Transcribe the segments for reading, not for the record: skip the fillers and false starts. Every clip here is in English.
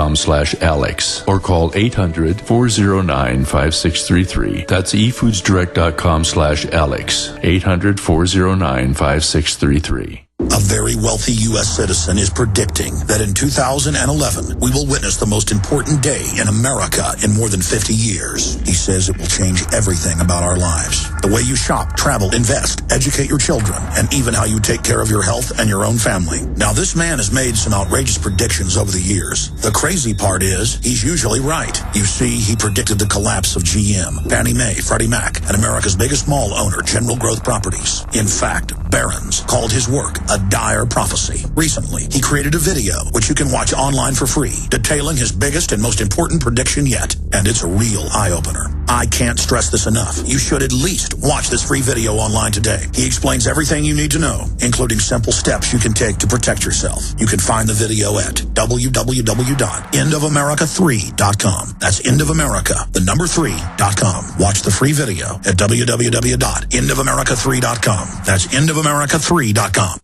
efoodsdirect.com/Alex or call 800-409-5633. That's efoodsdirect.com/Alex. 800-409-5633. A very wealthy U.S. citizen is predicting that in 2011, we will witness the most important day in America in more than 50 years. He says it will change everything about our lives. The way you shop, travel, invest, educate your children, and even how you take care of your health and your own family. Now, this man has made some outrageous predictions over the years. The crazy part is, he's usually right. You see, he predicted the collapse of GM, Fannie Mae, Freddie Mac, and America's biggest mall owner, General Growth Properties. In fact, Barron's called his work a dire prophecy. Recently, he created a video, which you can watch online for free, detailing his biggest and most important prediction yet. And it's a real eye-opener. I can't stress this enough. You should at least watch this free video online today. He explains everything you need to know, including simple steps you can take to protect yourself. You can find the video at www.endofamerica3.com. That's endofamerica3.com. Watch the free video at www.endofamerica3.com. That's endofamerica3.com.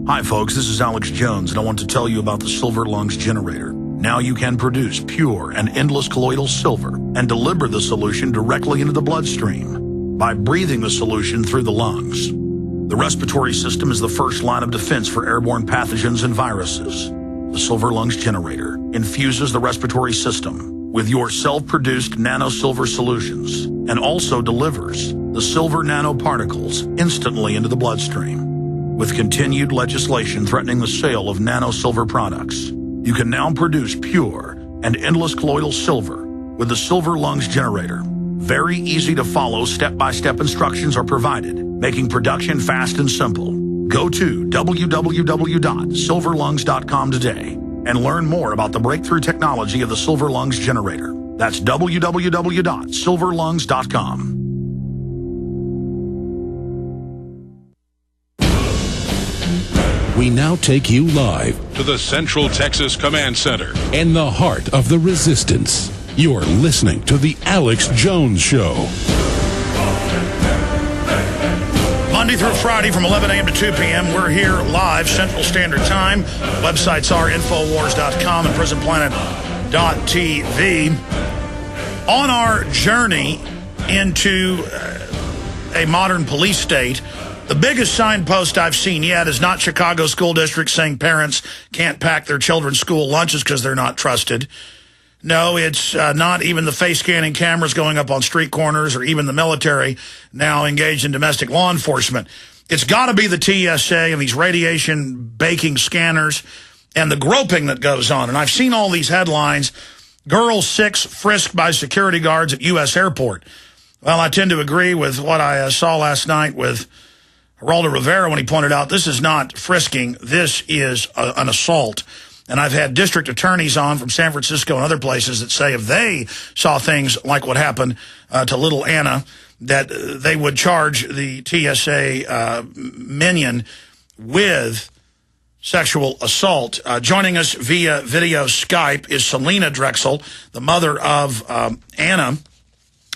Hi folks, this is Alex Jones, and I want to tell you about the Silver Lungs generator. Now you can produce pure and endless colloidal silver and deliver the solution directly into the bloodstream by breathing the solution through the lungs. The respiratory system is the first line of defense for airborne pathogens and viruses. The Silver Lungs generator infuses the respiratory system with your self-produced nano-silver solutions and also delivers the silver nanoparticles instantly into the bloodstream. With continued legislation threatening the sale of nano-silver products, you can now produce pure and endless colloidal silver with the Silver Lungs generator. Very easy to follow, step-by-step instructions are provided, making production fast and simple. Go to www.silverlungs.com today and learn more about the breakthrough technology of the Silver Lungs generator. That's www.silverlungs.com. We now take you live to the Central Texas Command Center in the heart of the resistance. You're listening to The Alex Jones Show. Monday through Friday from 11 a.m. to 2 p.m. We're here live, Central Standard Time. Websites are Infowars.com and PrisonPlanet.tv. On our journey into a modern police state, the biggest signpost I've seen yet is not Chicago school districts saying parents can't pack their children's school lunches because they're not trusted. No, it's not even the face scanning cameras going up on street corners or even the military now engaged in domestic law enforcement. It's got to be the TSA and these radiation baking scanners and the groping that goes on. And I've seen all these headlines, girl 6 frisked by security guards at U.S. airport. Well, I tend to agree with what I saw last night with Geraldo Rivera when he pointed out this is not frisking, this is an assault. And I've had district attorneys on from San Francisco and other places that say if they saw things like what happened to little Anna, that they would charge the TSA minion with sexual assault. Joining us via video Skype is Selena Drexel, the mother of Anna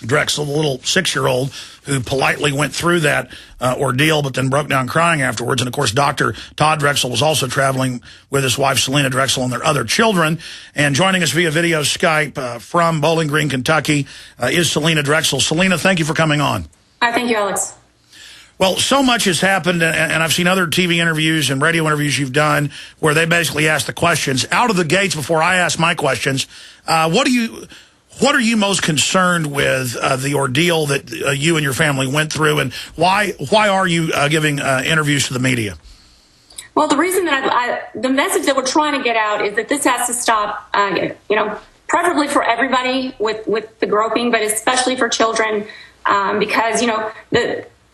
Drexel, the little 6-year-old who politely went through that ordeal but then broke down crying afterwards. And, of course, Dr. Todd Drexel was also traveling with his wife, Selena Drexel, and their other children. And joining us via video Skype from Bowling Green, Kentucky, is Selena Drexel. Selena, thank you for coming on. Thank you, Alex. Well, so much has happened, and I've seen other TV interviews and radio interviews you've done where they basically ask the questions. Out of the gates, before I ask my questions, what are you most concerned with the ordeal that you and your family went through, and why are you giving interviews to the media? Well, the reason that the message that we're trying to get out is that this has to stop, preferably for everybody with the groping, but especially for children, because,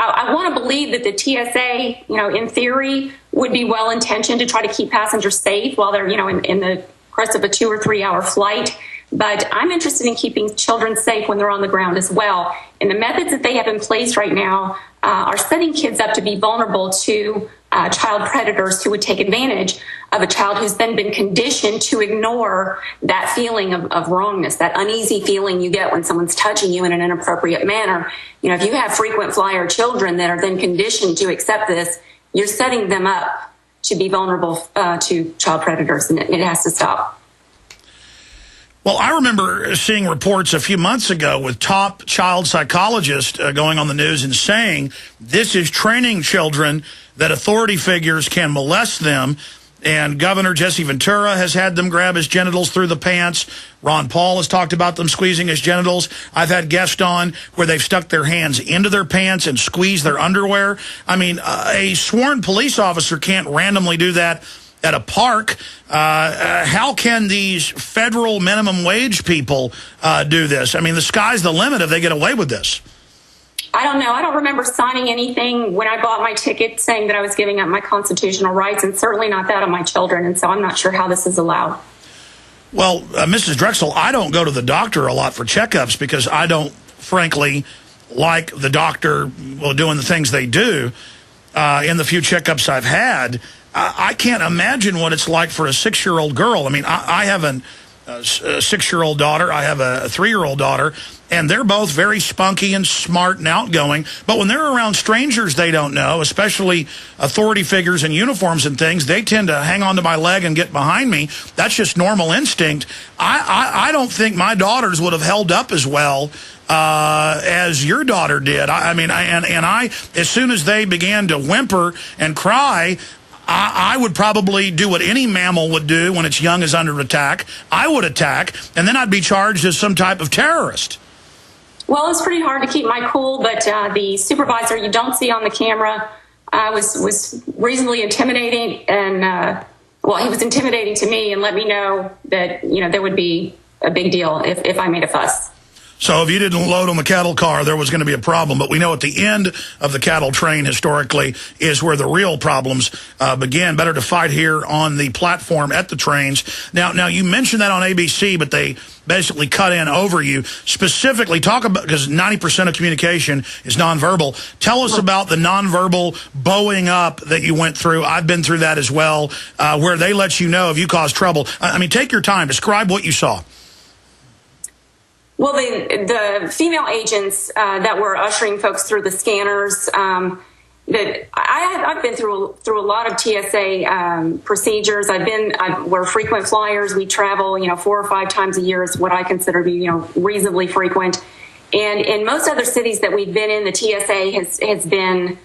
I want to believe that the TSA, in theory, would be well-intentioned to try to keep passengers safe while they're, in the course of a 2 or 3 hour flight. But I'm interested in keeping children safe when they're on the ground as well. And the methods that they have in place right now are setting kids up to be vulnerable to child predators who would take advantage of a child who's then been conditioned to ignore that feeling of wrongness, that uneasy feeling you get when someone's touching you in an inappropriate manner. If you have frequent flyer children that are then conditioned to accept this, you're setting them up to be vulnerable to child predators, and it has to stop. Well, I remember seeing reports a few months ago with top child psychologists going on the news and saying this is training children that authority figures can molest them. And Governor Jesse Ventura has had them grab his genitals through the pants. Ron Paul has talked about them squeezing his genitals. I've had guests on where they've stuck their hands into their pants and squeezed their underwear. I mean, a sworn police officer can't randomly do that at a park. How can these federal minimum wage people do this? I mean, the sky's the limit if they get away with this. I don't know. I don't remember signing anything when I bought my ticket saying that I was giving up my constitutional rights, and certainly not that of my children. And so I'm not sure how this is allowed. Well, Mrs. Drexel, I don't go to the doctor a lot for checkups because I don't, frankly, like the doctor doing the things they do. In the few checkups I've had, I can't imagine what it's like for a 6-year-old girl. I mean, I have a 6-year-old daughter. I have a 3-year-old daughter, and they're both very spunky and smart and outgoing. But when they're around strangers they don't know, especially authority figures in uniforms and things, they tend to hang onto my leg and get behind me. That's just normal instinct. I don't think my daughters would have held up as well as your daughter did. I mean, as soon as they began to whimper and cry, I would probably do what any mammal would do when its young is under attack. I would attack, and then I'd be charged as some type of terrorist. Well, it's pretty hard to keep my cool, but the supervisor you don't see on the camera was reasonably intimidating, and well, he was intimidating to me and let me know that, you know, there would be a big deal if I made a fuss. So if you didn't load on the cattle car, there was going to be a problem. But we know at the end of the cattle train, historically, is where the real problems begin. Better to fight here on the platform at the trains. Now you mentioned that on ABC, but they basically cut in over you. Specifically, talk about, because 90% of communication is nonverbal. Tell us about the nonverbal bowing up that you went through. I've been through that as well, where they let you know if you cause trouble. I mean, take your time. Describe what you saw. Well, the female agents that were ushering folks through the scanners, I've been through a lot of TSA procedures. We're frequent flyers. We travel, 4 or 5 times a year is what I consider to be, reasonably frequent. And in most other cities that we've been in, the TSA has been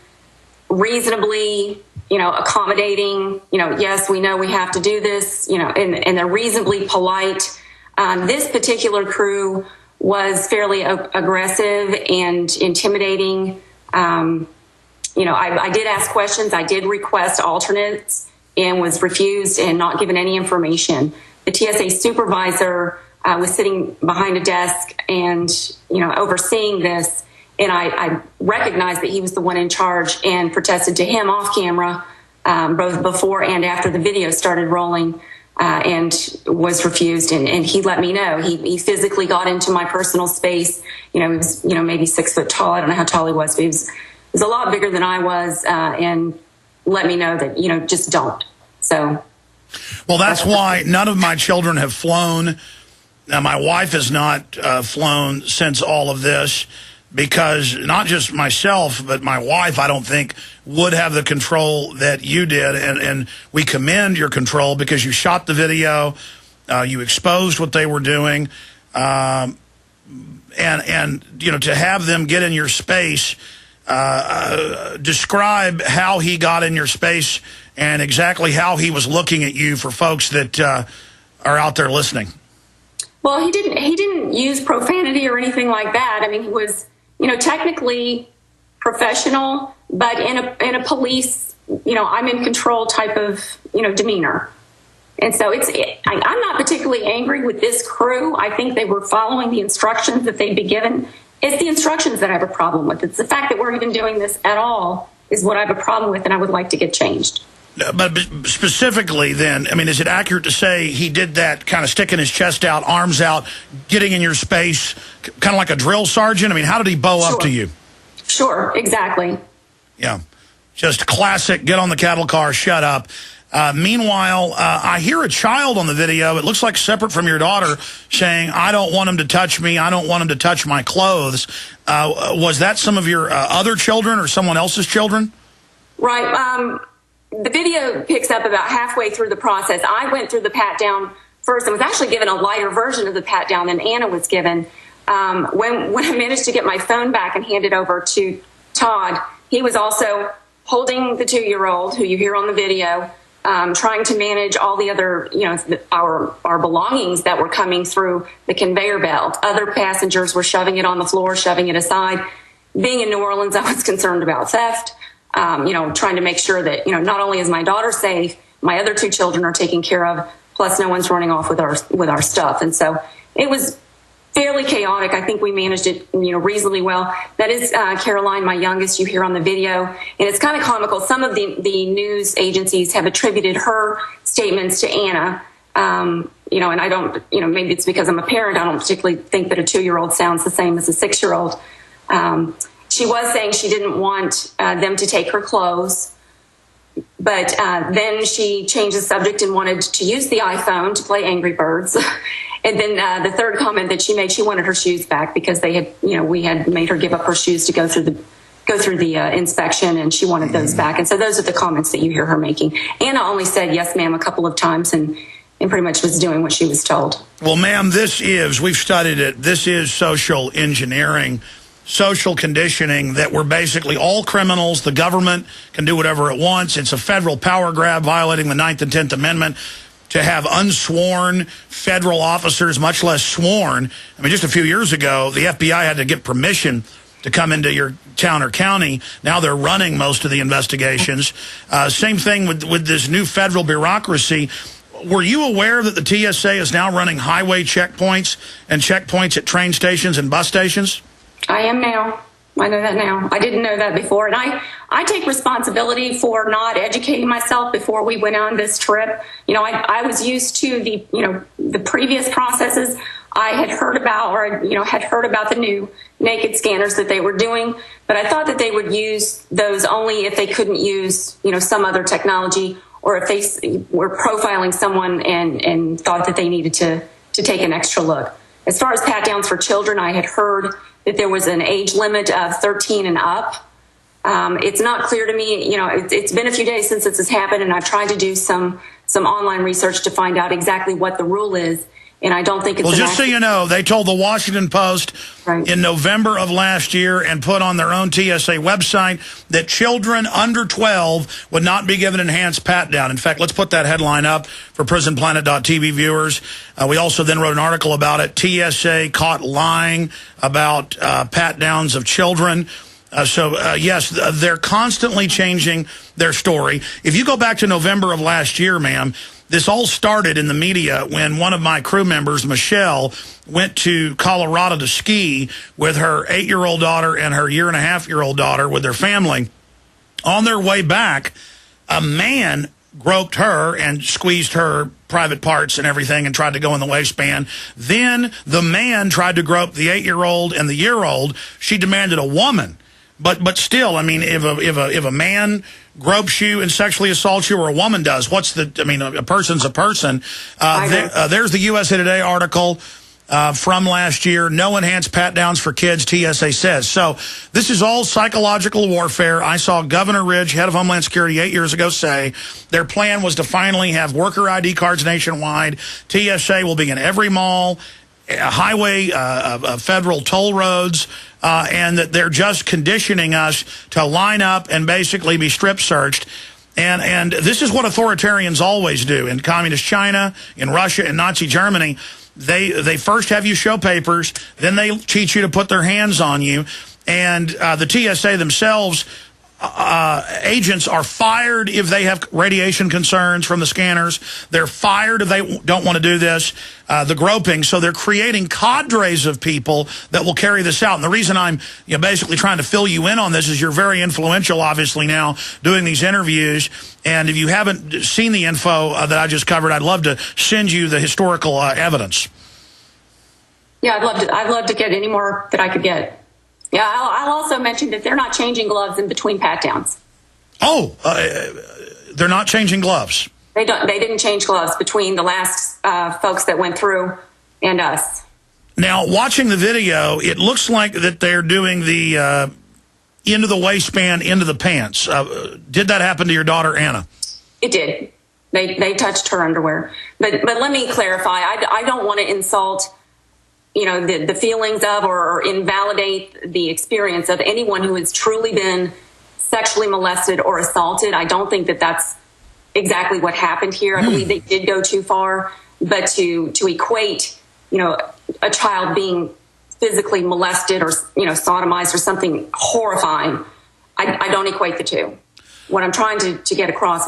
reasonably, accommodating. Yes, we know we have to do this, and they're reasonably polite. This particular crew was fairly aggressive and intimidating. I did ask questions. I did request alternates and was refused and not given any information. The TSA supervisor was sitting behind a desk and, overseeing this. And I recognized that he was the one in charge and protested to him off camera, both before and after the video started rolling. And was refused, and he let me know. He physically got into my personal space. He was, maybe 6 foot tall. I don't know how tall he was, but he was a lot bigger than I was, and let me know that, just don't. So. Well, that's why none of my children have flown. Now, my wife has not flown since all of this, because not just myself, but my wife, I don't think, would have the control that you did. And we commend your control because you shot the video, you exposed what they were doing, and to have them get in your space, describe how he got in your space and exactly how he was looking at you for folks that are out there listening. Well, he didn't use profanity or anything like that. I mean, he was, technically professional, but in a police, I'm in control type of, demeanor. And so I'm not particularly angry with this crew. I think they were following the instructions that they'd be given. It's the instructions that I have a problem with. It's the fact that we're even doing this at all is what I have a problem with, and I would like to get changed. But specifically then, I mean, is it accurate to say he did that kind of sticking his chest out, arms out, getting in your space, kind of like a drill sergeant? I mean, how did he bow up to you? Sure, exactly. Yeah, just classic, get on the cattle car, shut up. Meanwhile, I hear a child on the video, it looks like separate from your daughter, saying, I don't want him to touch me, I don't want him to touch my clothes. Was that some of your other children or someone else's children? Right. the video picks up about halfway through the process. I went through the pat down first and was actually given a lighter version of the pat down than Anna was given. When I managed to get my phone back and hand it over to Todd, he was also holding the 2-year-old who you hear on the video, trying to manage all the other, our belongings that were coming through the conveyor belt. Other passengers were shoving it on the floor, shoving it aside. Being in New Orleans, I was concerned about theft, trying to make sure that, not only is my daughter safe, my other 2 children are taken care of, plus no one's running off with our stuff. And so it was fairly chaotic. I think we managed it, reasonably well. That is Caroline, my youngest, you hear on the video. And it's kind of comical. Some of the news agencies have attributed her statements to Anna. And I don't, maybe it's because I'm a parent. I don't particularly think that a 2-year-old sounds the same as a 6-year-old. She was saying she didn't want them to take her clothes. But then she changed the subject and wanted to use the iPhone to play Angry Birds. And then the third comment that she made, she wanted her shoes back because they had, we had made her give up her shoes to go through the inspection, and she wanted those back. And so those are the comments that you hear her making. Anna only said yes, ma'am, a couple of times, and pretty much was doing what she was told. Well, ma'am, we've studied it. This is social engineering, social conditioning, that we're basically all criminals. The government can do whatever it wants. It's a federal power grab, violating the 9th and 10th Amendment, to have unsworn federal officers, much less sworn. I mean, just a few years ago, the FBI had to get permission to come into your town or county. Now they're running most of the investigations. Same thing with this new federal bureaucracy. Were you aware that the TSA is now running highway checkpoints and checkpoints at train stations and bus stations? I am now. I know that now. I didn't know that before. And I take responsibility for not educating myself before we went on this trip. I was used to the previous processes. I had heard about, the new naked scanners that they were doing, but I thought that they would use those only if they couldn't use, some other technology, or if they were profiling someone and thought that they needed to take an extra look. As far as pat downs for children, I had heard that there was an age limit of 13 and up. It's not clear to me, it's been a few days since this has happened, and I've tried to do some online research to find out exactly what the rule is. And I don't think it's... Well, just so you know, they told the Washington Post in November of last year and put on their own TSA website that children under 12 would not be given enhanced pat-down. In fact, let's put that headline up for prisonplanet.tv viewers. We also then wrote an article about it. TSA caught lying about pat-downs of children. Yes, they're constantly changing their story. If you go back to November of last year, ma'am, this all started in the media when one of my crew members, Michelle, went to Colorado to ski with her 8-year-old daughter and her 1.5-year-old daughter with their family. On their way back, a man groped her and squeezed her private parts and everything and tried to go in the waistband. Then the man tried to grope the 8-year-old and the year-old. She demanded a woman. But still, I mean, if a man gropes you and sexually assaults you, or a woman does, a person's a person. There's the USA Today article from last year. No enhanced pat-downs for kids, TSA says. So this is all psychological warfare. I saw Governor Ridge, head of Homeland Security, 8 years ago, say their plan was to finally have worker ID cards nationwide. TSA will be in every mall, highway, federal toll roads, and that they're just conditioning us to line up and basically be strip searched. And this is what authoritarians always do. In communist China, in Russia, in Nazi Germany, they first have you show papers, then they teach you to put their hands on you. And the TSA themselves, agents are fired if they have radiation concerns from the scanners. They're fired if they don't want to do this, the groping. So they're creating cadres of people that will carry this out. And the reason I'm basically trying to fill you in on this is you're very influential, obviously, now doing these interviews. And if you haven't seen the info that I just covered, I'd love to send you the historical evidence. Yeah, I'd love to get any more that I could get. Yeah, I'll also mention that they're not changing gloves in between pat-downs. Oh, they're not changing gloves. They didn't change gloves between the last folks that went through and us. Now, watching the video, it looks like that they're doing the into the waistband, into the pants. Did that happen to your daughter, Anna? It did. They touched her underwear. But let me clarify. I don't want to insult, the feelings of or invalidate the experience of anyone who has truly been sexually molested or assaulted. I don't think that that's exactly what happened here. I believe they did go too far. But to equate, a child being physically molested or, sodomized or something horrifying, I don't equate the two. What I'm trying to get across